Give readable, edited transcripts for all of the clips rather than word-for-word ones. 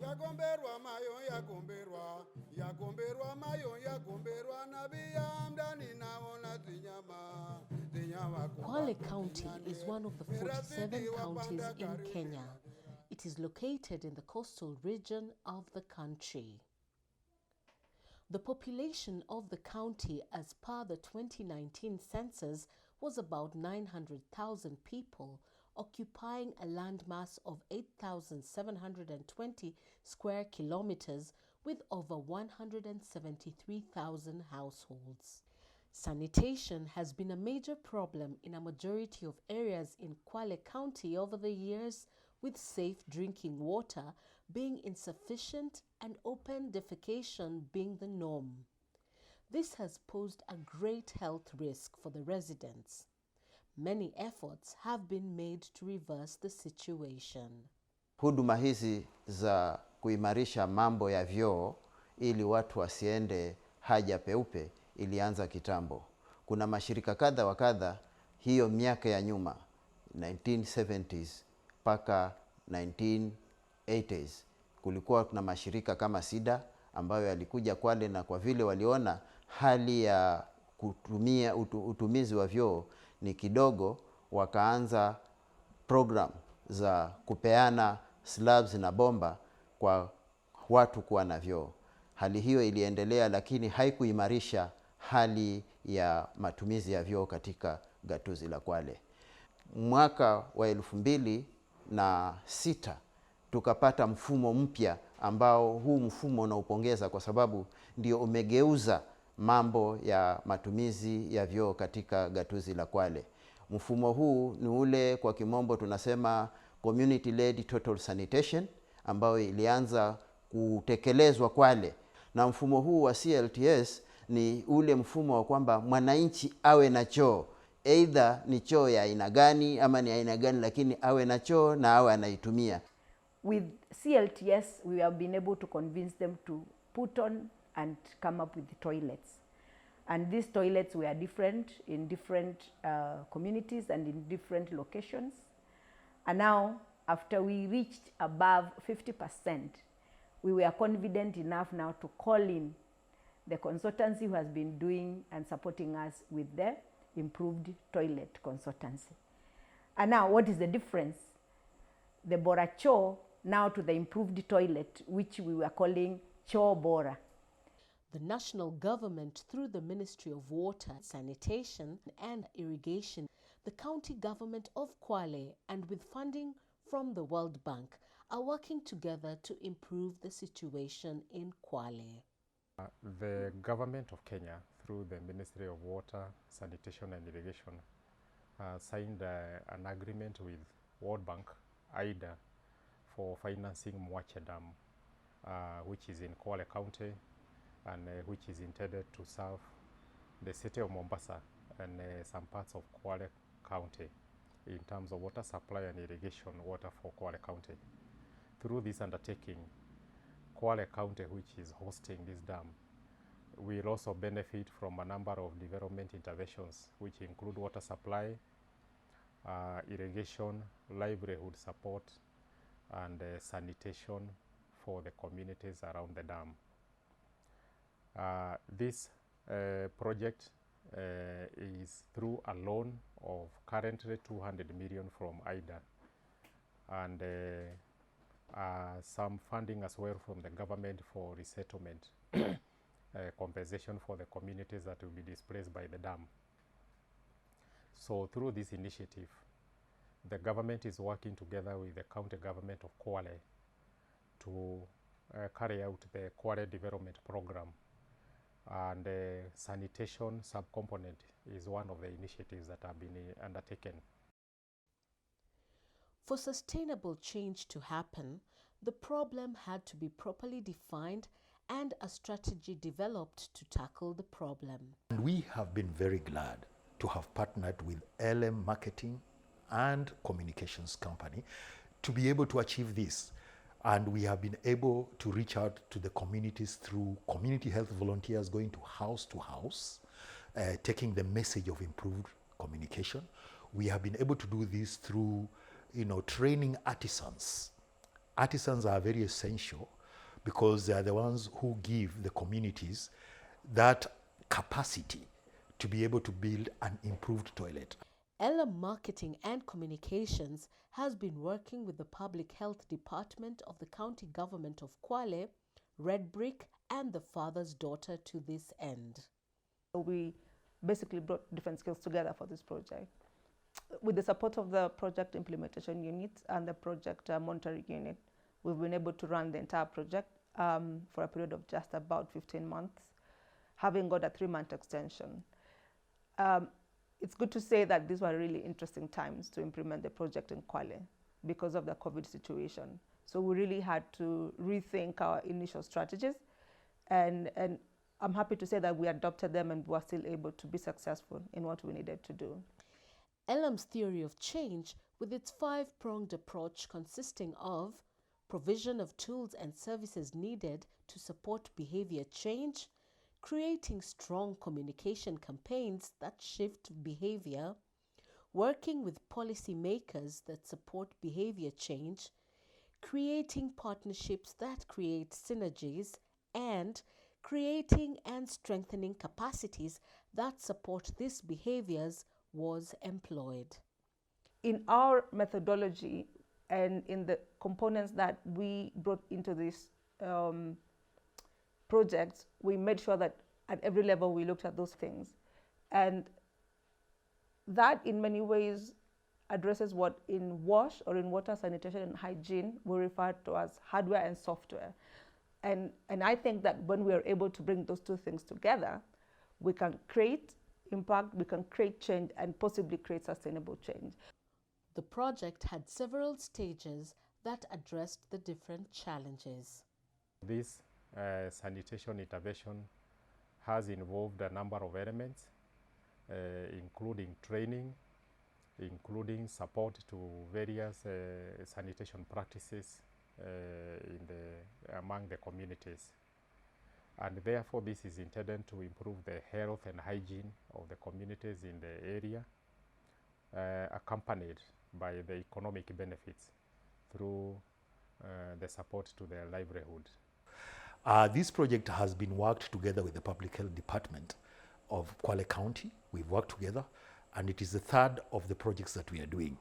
Yagomberwa mayo yagomberwa mayo yagomberwa nabiyamdani naona zinyama. Kwale County is one of the 47 counties in Kenya. It is located in the coastal region of the country. The population of the county as per the 2019 census was about 900,000 people, occupying a landmass of 8,720 square kilometers with over 173,000 households. Sanitation has been a major problem in a majority of areas in Kwale County over the years, with safe drinking water being insufficient and open defecation being the norm. This has posed a great health risk for the residents. Many efforts have been made to reverse the situation. Huduma hizi za kuimarisha mambo ya vyoo ili watu wasiende haja peupe ilianza kitambo. Kuna mashirika kadha wa kadha hiyo miaka ya nyuma 1970s mpaka 1980s. Kulikuwa kuna mashirika kama SIDA ambayo yalikuja Kwale, na kwa vile waliona hali ya kutumia utumizi wa vyoo ni kidogo, wakaanza program za kupeana slabs na bomba kwa watu kuwa na vyoo. Hali hiyo iliendelea, lakini haikuimarisha hali ya matumizi ya vyoo katika gatuzi la Kwale. Mwaka wa 2006 tukapata mfumo mpya ambao huu mfumo unaupongeza kwa sababu ndio umegeuza mambo ya matumizi ya vyoo katika gatuzi la Kwale. Mfumo huu ni ule kwa kimombo tunasema community led total sanitation, ambao ilianza kutekelezwa Kwale. Na mfumo huu wa CLTS ni ule mfumo wa kwamba mwananchi awe na choo, either ni choo ya aina gani ama ni aina gani, lakini awe na choo na awe anaitumia. With CLTS, we have been able to convince them to put on and come up with the toilets. And these toilets were different in different communities and in different locations. And now, after we reached above 50%, we were confident enough now to call in the consultancy who has been doing and supporting us with the improved toilet consultancy. And now, what is the difference? The Bora Choo now to the improved toilet, which we were calling Choo Bora. The national government, through the Ministry of Water, Sanitation and Irrigation, the County Government of Kwale, and with funding from the World Bank, are working together to improve the situation in Kwale. The Government of Kenya, through the Ministry of Water, Sanitation and Irrigation, signed an agreement with World Bank, IDA, for financing Mwache Dam, which is in Kwale County, and which is intended to serve the city of Mombasa and some parts of Kwale County in terms of water supply and irrigation water for Kwale County. Through this undertaking, Kwale County, which is hosting this dam, will also benefit from a number of development interventions, which include water supply, irrigation, livelihood support, and sanitation for the communities around the dam. This project is through a loan of currently 200 million from IDA, and some funding as well from the government for resettlement, compensation for the communities that will be displaced by the dam. So through this initiative, the government is working together with the County Government of Kwale to carry out the Kwale Development Program, and the sanitation subcomponent is one of the initiatives that have been undertaken. For sustainable change to happen, the problem had to be properly defined and a strategy developed to tackle the problem. And we have been very glad to have partnered with Ellem Marketing and Communications company to be able to achieve this. And we have been able to reach out to the communities through community health volunteers going to house, taking the message of improved communication. We have been able to do this through, training artisans artisans are very essential because they are the ones who give the communities that capacity to be able to build an improved toilet. Ellem Marketing and Communications has been working with the Public Health Department of the County Government of Kwale, Red Brick, and the Father's Daughter to this end. We basically brought different skills together for this project. With the support of the project implementation unit and the project monitoring unit, we've been able to run the entire project for a period of just about 15 months, having got a 3-month extension. It's good to say that these were really interesting times to implement the project in Kwale because of the COVID situation. So we really had to rethink our initial strategies, and I'm happy to say that we adopted them and were still able to be successful in what we needed to do. Ellem's theory of change, with its 5-pronged approach consisting of provision of tools and services needed to support behavior change, creating strong communication campaigns that shift behavior, working with policymakers that support behavior change, creating partnerships that create synergies, and creating and strengthening capacities that support these behaviors was employed. In our methodology and in the components that we brought into this project, we made sure that at every level we looked at those things. And that in many ways addresses what in WASH, or in water, sanitation and hygiene, we refer to as hardware and software. And I think that when we are able to bring those two things together, we can create impact, we can create change, and possibly create sustainable change. The project had several stages that addressed the different challenges. This sanitation intervention has involved a number of elements, including training, including support to various sanitation practices among the communities. And therefore, this is intended to improve the health and hygiene of the communities in the area, accompanied by the economic benefits through the support to their livelihood. This project has been worked together with the Public Health Department of Kwale County. We've worked together, and it is the third of the projects that we are doing.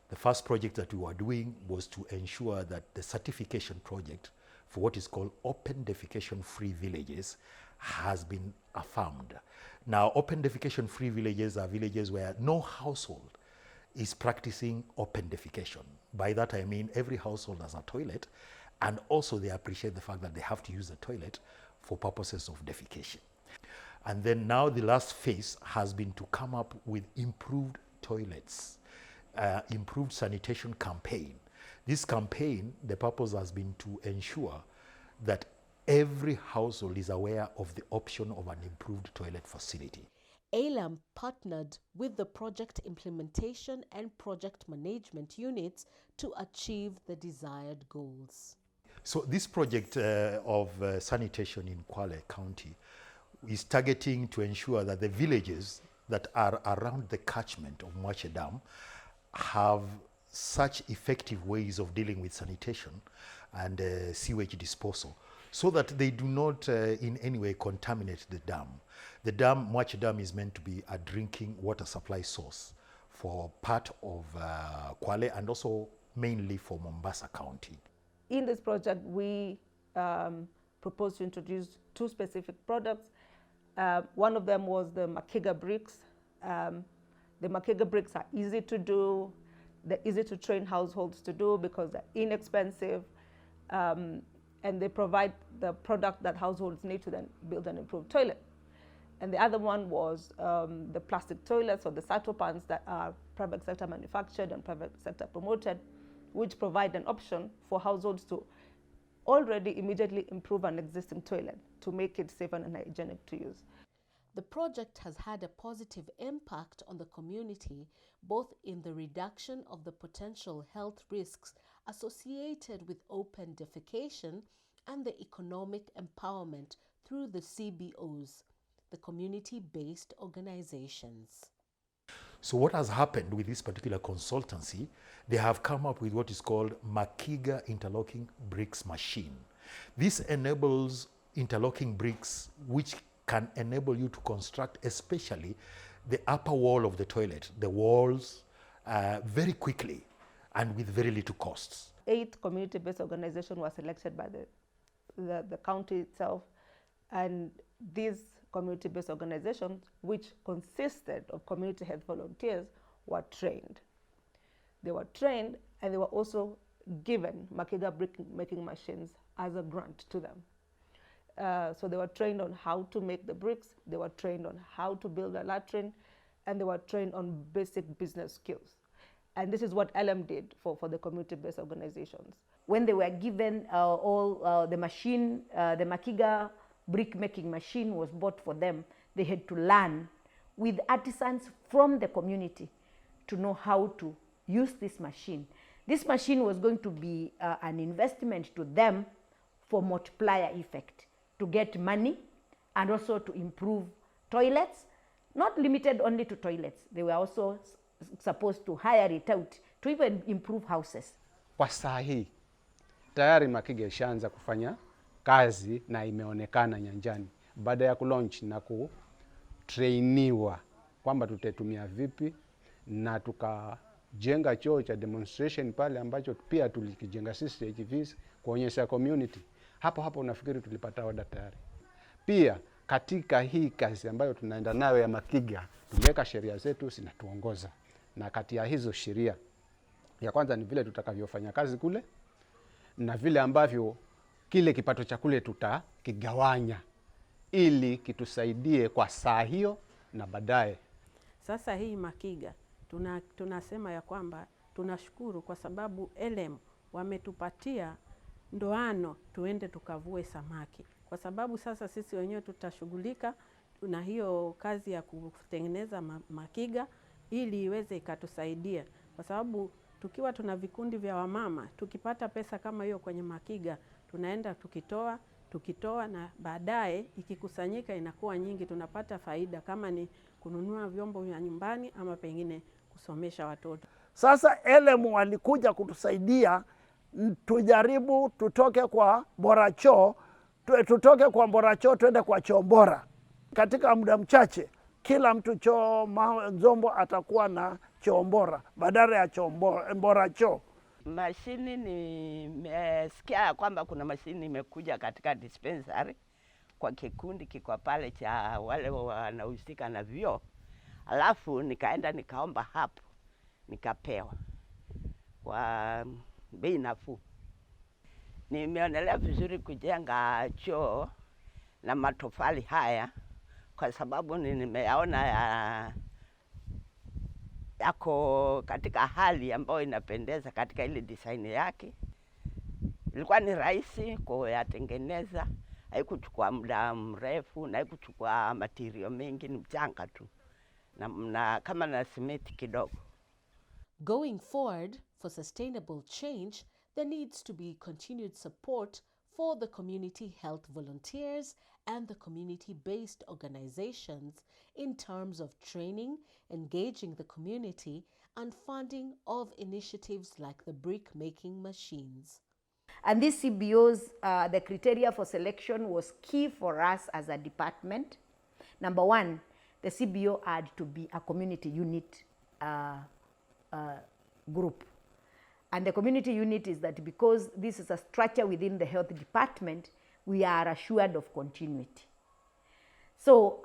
The first project that we were doing was to ensure that the certification project for what is called open defecation-free villages has been affirmed. Now, open defecation-free villages are villages where no household is practicing open defecation. By that I mean every household has a toilet, and also they appreciate the fact that they have to use the toilet for purposes of defecation. And then now the last phase has been to come up with improved toilets, improved sanitation campaign. This campaign, the purpose has been to ensure that every household is aware of the option of an improved toilet facility. Ellem partnered with the project implementation and project management units to achieve the desired goals. So this project of sanitation in Kwale County is targeting to ensure that the villages that are around the catchment of Mwache Dam have such effective ways of dealing with sanitation and sewage disposal, so that they do not in any way contaminate the dam. The dam, Mwache Dam, is meant to be a drinking water supply source for part of Kwale and also mainly for Mombasa County. In this project, we proposed to introduce 2 specific products. One of them was the Makiga bricks. The Makiga bricks are easy to do, they're easy to train households to do because they're inexpensive, and they provide the product that households need to then build an improved toilet. And the other one was the plastic toilets, or the sato pans, that are private sector manufactured and private sector promoted, which provide an option for households to already immediately improve an existing toilet to make it safe and hygienic to use. The project has had a positive impact on the community, both in the reduction of the potential health risks associated with open defecation and the economic empowerment through the CBOs, the community-based organizations. So what has happened with this particular consultancy, they have come up with what is called Makiga interlocking bricks machine. This enables interlocking bricks which can enable you to construct especially the upper wall of the toilet, the walls, very quickly and with very little costs. 8 community-based organizations were selected by the county itself, and these community-based organizations, which consisted of community health volunteers, were trained. They were trained, and they were also given Makiga brick making machines as a grant to them. So they were trained on how to make the bricks, they were trained on how to build a latrine, and they were trained on basic business skills. And this is what Ellem did for the community-based organizations. When they were given the machine, the Makiga brick making machine was bought for them, they had to learn with artisans from the community to know how to use this machine. This machine was going to be an investment to them for multiplier effect, to get money and also to improve toilets, not limited only to toilets. They were also supposed to hire it out to even improve houses. Kwa saa hii tayari Makiga ishaanza kufanya kazi na imeonekana nyanjani baada ya kulaunch na kutrainiwa kwamba tutatumia vipi, na tukajenga choo cha demonstration pale ambacho pia tulikijenga sisi HVs kuonyesha community. Hapo unafikiri tulipata order tayari. Pia katika hii kazi ambayo tunaenda nayo ya Makiga, tuliweka sheria zetu zinatuongoza, na kati ya hizo sheria ya kwanza ni vile tutakavyofanya kazi kule na vile ambavyo kile kipato cha kule tutakigawanya ili kitusaidie kwa saa hiyo na baadaye. Sasa hii Makiga tunasema ya kwamba tunashukuru kwa sababu Ellem wametupatia ndoano tuende tukavue samaki, kwa sababu sasa sisi wenyewe tutashughulika na hiyo kazi ya kutengeneza Makiga ili iweze ikatusaidia, kwa sababu tukiwa tuna vikundi vya wamama, tukipata pesa kama hiyo kwenye Makiga, tunaenda tukitoa na baadaye ikikusanyika inakuwa nyingi, tunapata faida kama ni kununua vyombo vya nyumbani ama pengine kusomesha watoto. Sasa Ellem walikuja kutusaidia tujaribu tutoke kwa bora choo, tuende kwa choo bora. Katika muda mchache kila mtu Nzombo atakuwa na choo bora badala ya choo bora choo. Mashini nimesikia kwamba kuna mashini imekuja katika dispensary kwa kikundi kiko pale cha wale wanahusika na vyoo. Alafu nikaenda nikaomba hapo, nikapewa kwa bei nafuu. Nimeonelea vizuri kujenga choo na matofali haya kwa sababu nimeyaona yako katika hali ambayo inapendeza katika ile design yake. Ilikuwa ni rahisi kuyatengeneza, haikuchukua muda mrefu na haikuchukua material mengi, ni mchanga tu na kama na simiti kidogo. Going forward, for sustainable change, there needs to be continued support for the community health volunteers and the community-based organizations in terms of training, engaging the community, and funding of initiatives like the brick-making machines. And these CBOs, the criteria for selection was key for us as a department. Number one, the CBO had to be a community unit group. And the community unit is that because this is a structure within the health department, we are assured of continuity. So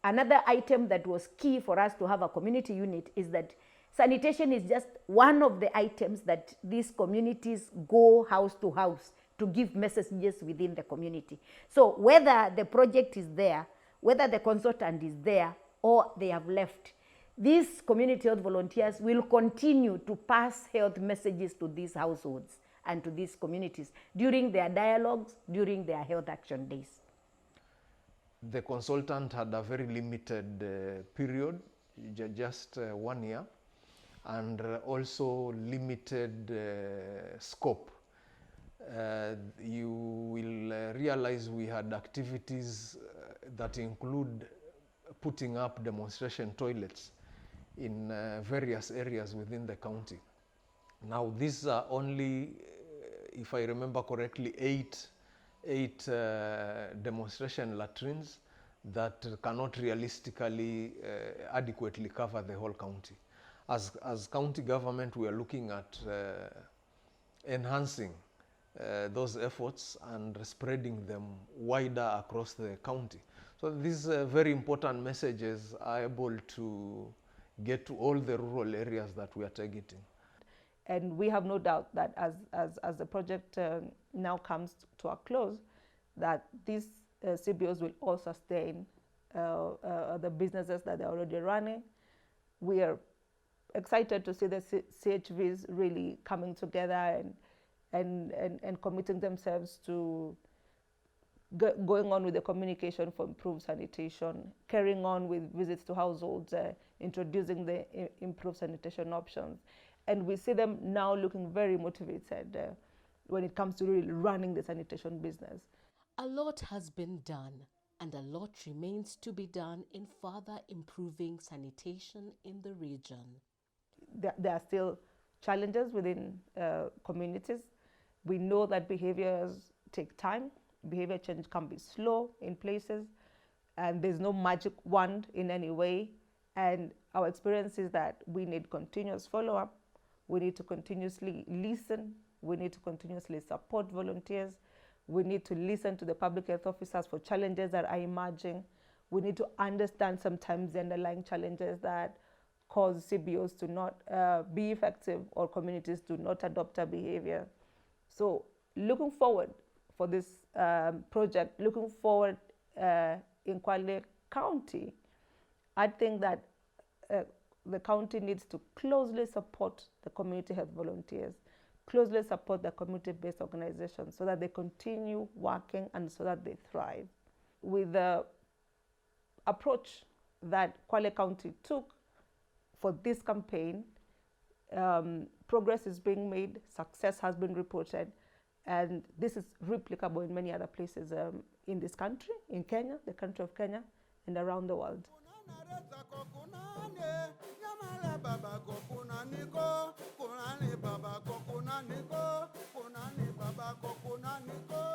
another item that was key for us to have a community unit is that sanitation is just one of the items that these communities go house to house to give messages within the community. So whether the project is there, whether the consultant is there or they have left, these community health volunteers will continue to pass health messages to these households and to these communities during their dialogues, during their health action days. The consultant had a very limited period, just 1 year, and also limited scope. You will realize we had activities that include putting up demonstration toilets in various areas within the county. Now these are only, if I remember correctly, eight demonstration latrines that cannot realistically adequately cover the whole county. As county government, we are looking at enhancing those efforts and spreading them wider across the county. So these very important messages are able to get to all the rural areas that we are targeting. And we have no doubt that as the project now comes to a close, that these CBOs will all sustain the businesses that they're already running. We are excited to see the CHVs really coming together and committing themselves to going on with the communication for improved sanitation, carrying on with visits to households, introducing the improved sanitation options. And we see them now looking very motivated when it comes to really running the sanitation business. A lot has been done, and a lot remains to be done in further improving sanitation in the region. There are still challenges within communities. We know that behaviors take time. Behavior change can be slow in places, and there's no magic wand in any way. And our experience is that we need continuous follow-up. We need to continuously listen. We need to continuously support volunteers. We need to listen to the public health officers for challenges that are emerging. We need to understand sometimes the underlying challenges that cause CBOs to not be effective or communities to not adopt a behavior. So looking forward for this project, looking forward in Kwale County, I think that the county needs to closely support the community health volunteers, closely support the community-based organizations so that they continue working and so that they thrive. With the approach that Kwale County took for this campaign, progress is being made, success has been reported, and this is replicable in many other places in this country, in Kenya, the country of Kenya, and around the world. Kunani baba ko kunani ko